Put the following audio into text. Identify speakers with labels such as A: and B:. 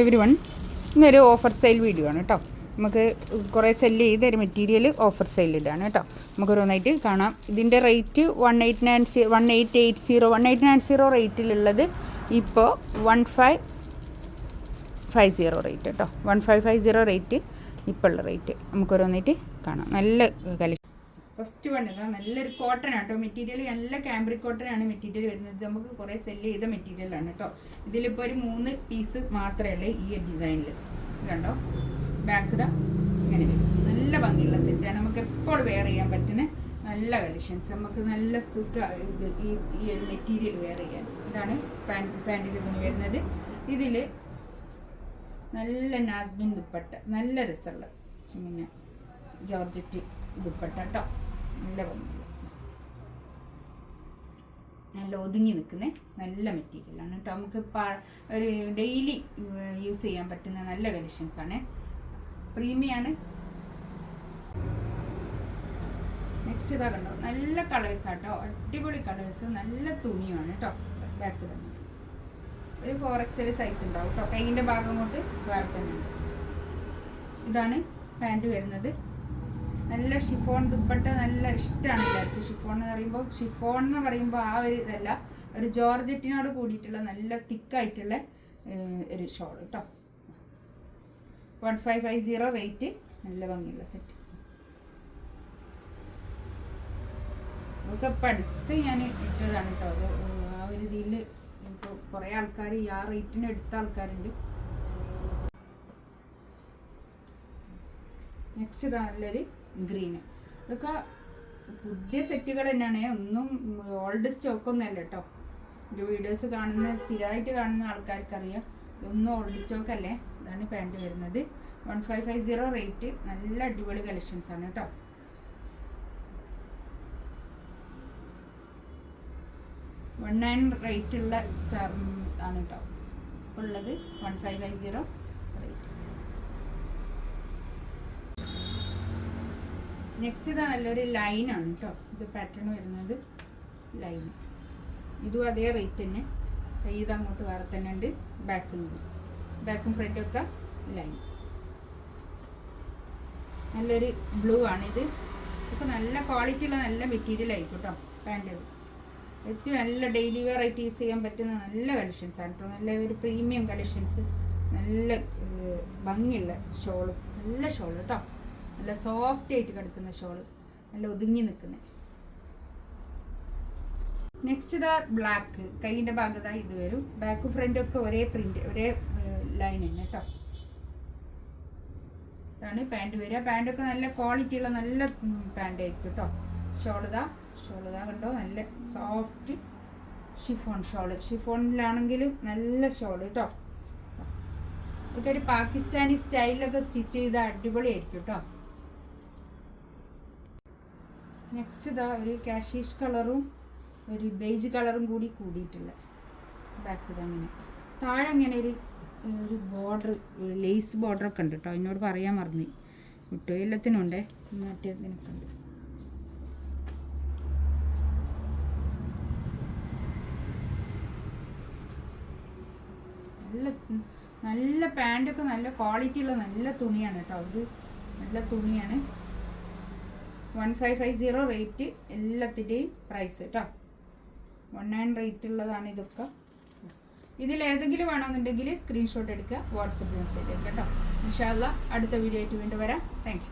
A: Everyone, ഇന്നൊരു offer sale video ആണ് കേട്ടോ. നമുക്ക് കുറേ സെല്ല് ചെയ്ത് ഒരു മെറ്റീരിയൽ ഓഫർ സെയിലിടാണ് കേട്ടോ. നമുക്ക് ഓരോന്നായിട്ട് കാണാം. ഇതിൻ്റെ റേറ്റ് 1890 റേറ്റിലുള്ളത് ഇപ്പോൾ 1550 റേറ്റ് കേട്ടോ. 1550 റേറ്റ് ഇപ്പോൾ ഉള്ള റേറ്റ്. നമുക്ക് ഓരോന്നായിട്ട് കാണാം. നല്ല കളക്ഷൻ. ഫസ്റ്റ് വൺ ഇതാ, നല്ലൊരു കോട്ടൺ ആട്ടോ മെറ്റീരിയൽ. നല്ല കാംബ്രിക് കോട്ടൺ ആണ് മെറ്റീരിയൽ വരുന്നത്. നമുക്ക് കുറേ സെല്ല് ചെയ്ത മെറ്റീരിയലാണ് കേട്ടോ. ഇതിലിപ്പോൾ ഒരു 3 പീസ് മാത്രമേ ഉള്ളൂ ഈ ഡിസൈനിൽ. കണ്ടോ, ബാക്ക് ഇതാ ഇങ്ങനെ വരും. നല്ല ഭംഗിയുള്ള സെറ്റാണ്. നമുക്ക് എപ്പോൾ വെയർ ചെയ്യാൻ പറ്റുന്ന നല്ല കളക്ഷൻസ്. നമുക്ക് നല്ല സുഖ ഇത് ഈ ഒരു മെറ്റീരിയൽ വെയർ ചെയ്യാൻ. ഇതാണ് പാൻറ്റിൻ്റെ തുണി വരുന്നത്. ഇതിൽ നല്ല നാസ്മിൻ ദുപ്പട്ട, നല്ല രസമുള്ള പിന്നെ ജോർജറ്റ് ദുപ്പട്ട കേട്ടോ. നല്ല ഭംഗിയുള്ള, നല്ല ഒതുങ്ങി നിൽക്കുന്ന നല്ല മെറ്റീരിയലാണ് കേട്ടോ. നമുക്ക് ഒരു ഡെയിലി യൂസ് ചെയ്യാൻ പറ്റുന്ന നല്ല കളക്ഷൻസാണ്. പ്രീമിയാണ്. നെക്സ്റ്റ് ഇതാ കണ്ടോ, നല്ല കളേഴ്സാട്ടോ, അടിപൊളി കളേഴ്സ്, നല്ല തുണിയാണ് കേട്ടോ. ബാക്ക് തന്നെ ഒരു 4XL സൈസ് ഉണ്ടാവും കേട്ടോ. കൈയിൻ്റെ ഭാഗം കൊണ്ട് വേറെ തന്നെ ഉണ്ട്. ഇതാണ് പാൻറ്റ് വരുന്നത്. നല്ല ഷിഫോൺ ദുപ്പട്ട, നല്ല ഇഷ്ടമാണ് എല്ലാവർക്കും. ഷിഫോൺ എന്ന് പറയുമ്പോൾ ആ ഒരു ഇതല്ല, ഒരു ജോർജറ്റിനോട് കൂടിയിട്ടുള്ള നല്ല തിക്കായിട്ടുള്ള ഒരു ഷോൾ കേട്ടോ. 1550 റേറ്റ്. നല്ല ഭംഗിയുള്ള സെറ്റ്. നമുക്ക് ഇപ്പം അടുത്ത് ഞാൻ ഇട്ടതാണ് കേട്ടോ. അത് ആ ഒരു ഇതിൽ ഇപ്പോൾ കുറേ ആൾക്കാർ ഈ ആ റേറ്റിന് എടുത്ത ആൾക്കാരുണ്ട്. നെക്സ്റ്റ് ഇതാ നല്ലൊരു ഗ്രീന്. ഇതൊക്കെ പുതിയ സെറ്റുകൾ തന്നെയാണ്, ഒന്നും ഓൾഡ് സ്റ്റോക്കൊന്നും അല്ല കേട്ടോ. എൻ്റെ വീഡിയോസ് കാണുന്ന സ്ഥിരമായിട്ട് കാണുന്ന ആൾക്കാർക്കറിയാം, ഇതൊന്നും ഓൾഡ് സ്റ്റോക്ക് അല്ലേ. ഇതാണ് പാൻറ്റ് വരുന്നത്. 1550 റേറ്റ്. നല്ല അടിപൊളി കളക്ഷൻസ് ആണ് കേട്ടോ. റേറ്റ് ഉള്ള ആണ് കേട്ടോ ഉള്ളത്. 1550 റേറ്റ്. നെക്സ്റ്റ് ഇതാ നല്ലൊരു ലൈനാണ് കേട്ടോ. ഇത് പാറ്റേൺ വരുന്നത് ലൈൻ. ഇതും അതേ റേറ്റ് തന്നെ. കൈ ഇത് അങ്ങോട്ട് വേറെ തന്നെ ഉണ്ട്. ബാക്കും ഫ്രണ്ടും ഒക്കെ ലൈൻ. നല്ലൊരു ബ്ലൂ ആണിത്. ഇതൊക്കെ നല്ല ക്വാളിറ്റി ഉള്ള നല്ല മെറ്റീരിയൽ ആയിരിക്കും കേട്ടോ. പാൻറ്റ് ഏറ്റവും നല്ല ഡെയിലി വെയർ ആയിട്ട് യൂസ് ചെയ്യാൻ പറ്റുന്ന നല്ല കളക്ഷൻസ് ആണ് കേട്ടോ. നല്ല ഒരു പ്രീമിയം കളക്ഷൻസ്. നല്ല ഭംഗിയുള്ള ഷോളും, നല്ല ഷോൾ കേട്ടോ. നല്ല സോഫ്റ്റ് ആയിട്ട് കിടക്കുന്ന ഷോള്, നല്ല ഒതുങ്ങി നിൽക്കുന്നത്. നെക്സ്റ്റ് ഇതാ ബ്ലാക്ക്. കൈയിൻ്റെ ഭാഗത്താ ഇത് വരും. ബാക്ക് ഫ്രണ്ടും ഒക്കെ ഒരേ പ്രിന്റ്, ഒരേ ലൈൻ തന്നെ കേട്ടോ. ഇതാണ് പാൻറ്റ് വരിക. പാൻറ്റൊക്കെ നല്ല ക്വാളിറ്റി ഉള്ള നല്ല പാൻറ്റ് ആയിരിക്കും കേട്ടോ. ഷോളിതാ കണ്ടോ, നല്ല സോഫ്റ്റ് ഷിഫോൺ ഷോള്. ഷിഫോണിലാണെങ്കിലും നല്ല ഷോള് കേട്ടോ. ഇതൊക്കെ ഒരു പാകിസ്ഥാനി സ്റ്റൈലിലൊക്കെ സ്റ്റിച്ച് ചെയ്ത അടിപൊളിയായിരിക്കും കേട്ടോ. നെക്സ്റ്റ് ഇതാ ഒരു കാഷീഷ് കളറും ഒരു ബേജ് കളറും കൂടിയിട്ടുള്ള ബാക്ക്. ഇതങ്ങനെ താഴെ അങ്ങനെ ഒരു ബോർഡർ, ലേസ് ബോർഡറൊക്കെ ഉണ്ട് കേട്ടോ. എന്നോട് പറയാൻ മറന്നു വിട്ടു. എല്ലാത്തിനും ഉണ്ടേ, മറ്റേതിനൊക്കെ ഉണ്ട്. നല്ല പാൻറ്റൊക്കെ നല്ല ക്വാളിറ്റി ഉള്ള നല്ല തുണിയാണ് കേട്ടോ. ഇത് നല്ല തുണിയാണ്. 1550 റേറ്റ്. എല്ലാത്തിൻ്റെയും പ്രൈസ് കേട്ടോ. 19 റേറ്റ് ഉള്ളതാണ് ഇതൊക്കെ. ഇതിലേതെങ്കിലും വേണമെന്നുണ്ടെങ്കിൽ സ്ക്രീൻഷോട്ട് എടുക്കുക, വാട്സപ്പ് മെസ്സേജ് കേട്ടോ. ഇൻഷാ അല്ലാഹ് അടുത്ത വീഡിയോ ആയിട്ട് വീണ്ടും വരാം. Thank you.